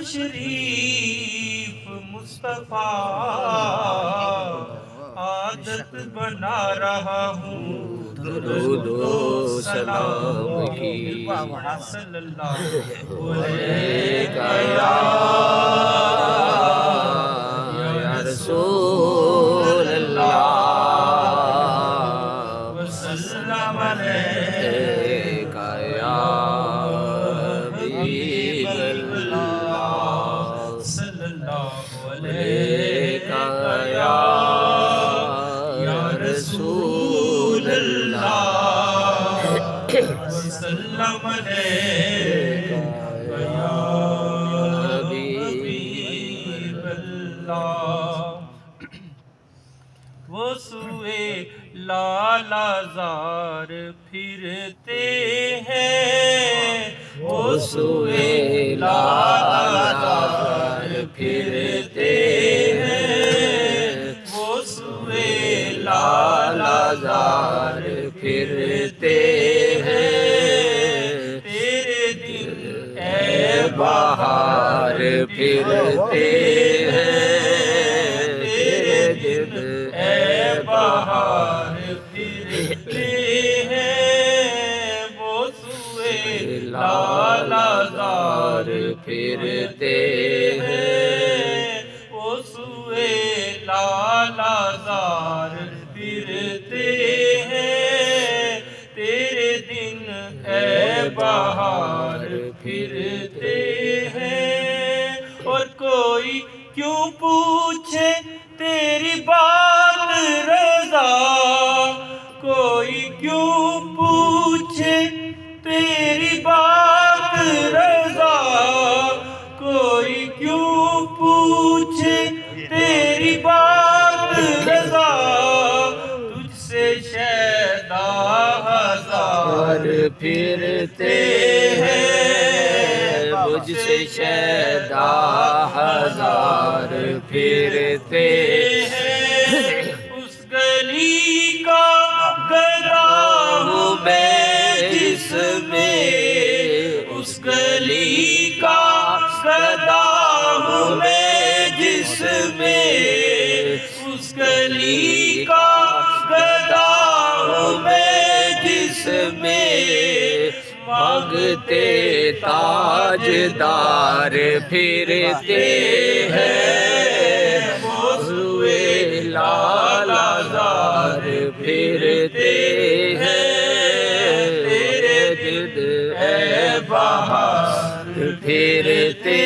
تشریف مصطفیٰ عادت بنا رہا ہوں درود و سلام کی صلی اللہ علیہ یا رسول اللہ وسلم علیک یا حبیب اللہ صلی اللہ علیک یا رسول اللہ وسلم علیک یا حبیب اللہ وہ سوئے لالا زار پھرتے ہیں وہ سوئے لالا زار پھرتے ہیں وہ سوئے لالا زار پھرتے ہیں تیرے دن اے بہار پھرتے ہیں تیرے دن اے بہار پھرتے ہیں وہ سوئے لالا زار پھرتے ہیں وہ سوئے لالا زار پھرتے ہیں تیرے دن اے بہار پھرتے ہیں اور کوئی کیوں پوچھے تیری بات رضا کوئی کیوں پوچھے تیری بات رضا کوئی کیوں پوچھے تیری بات رضا تجھ سے شیدا ہزار پھرتے ہیں مجھ سے شیدا ہزار پھرتے ہیں اس گلی کا گدا ہوں میں جس میں اس گلی کا گدا ہوں میں جس میں اس گلی کا گدا ہوں میں جس میں مانگتے تاجدار پھرتے ہیں وہ سوئے لالا زار پھرتے ہیں تیرے دل اے بہار پھرتے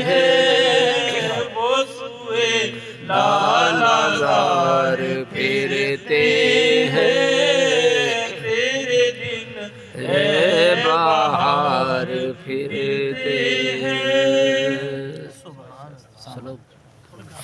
ہیں وہ سوئے لالا زار پھرتے ہیں تیرے دن اے بہار پھرتے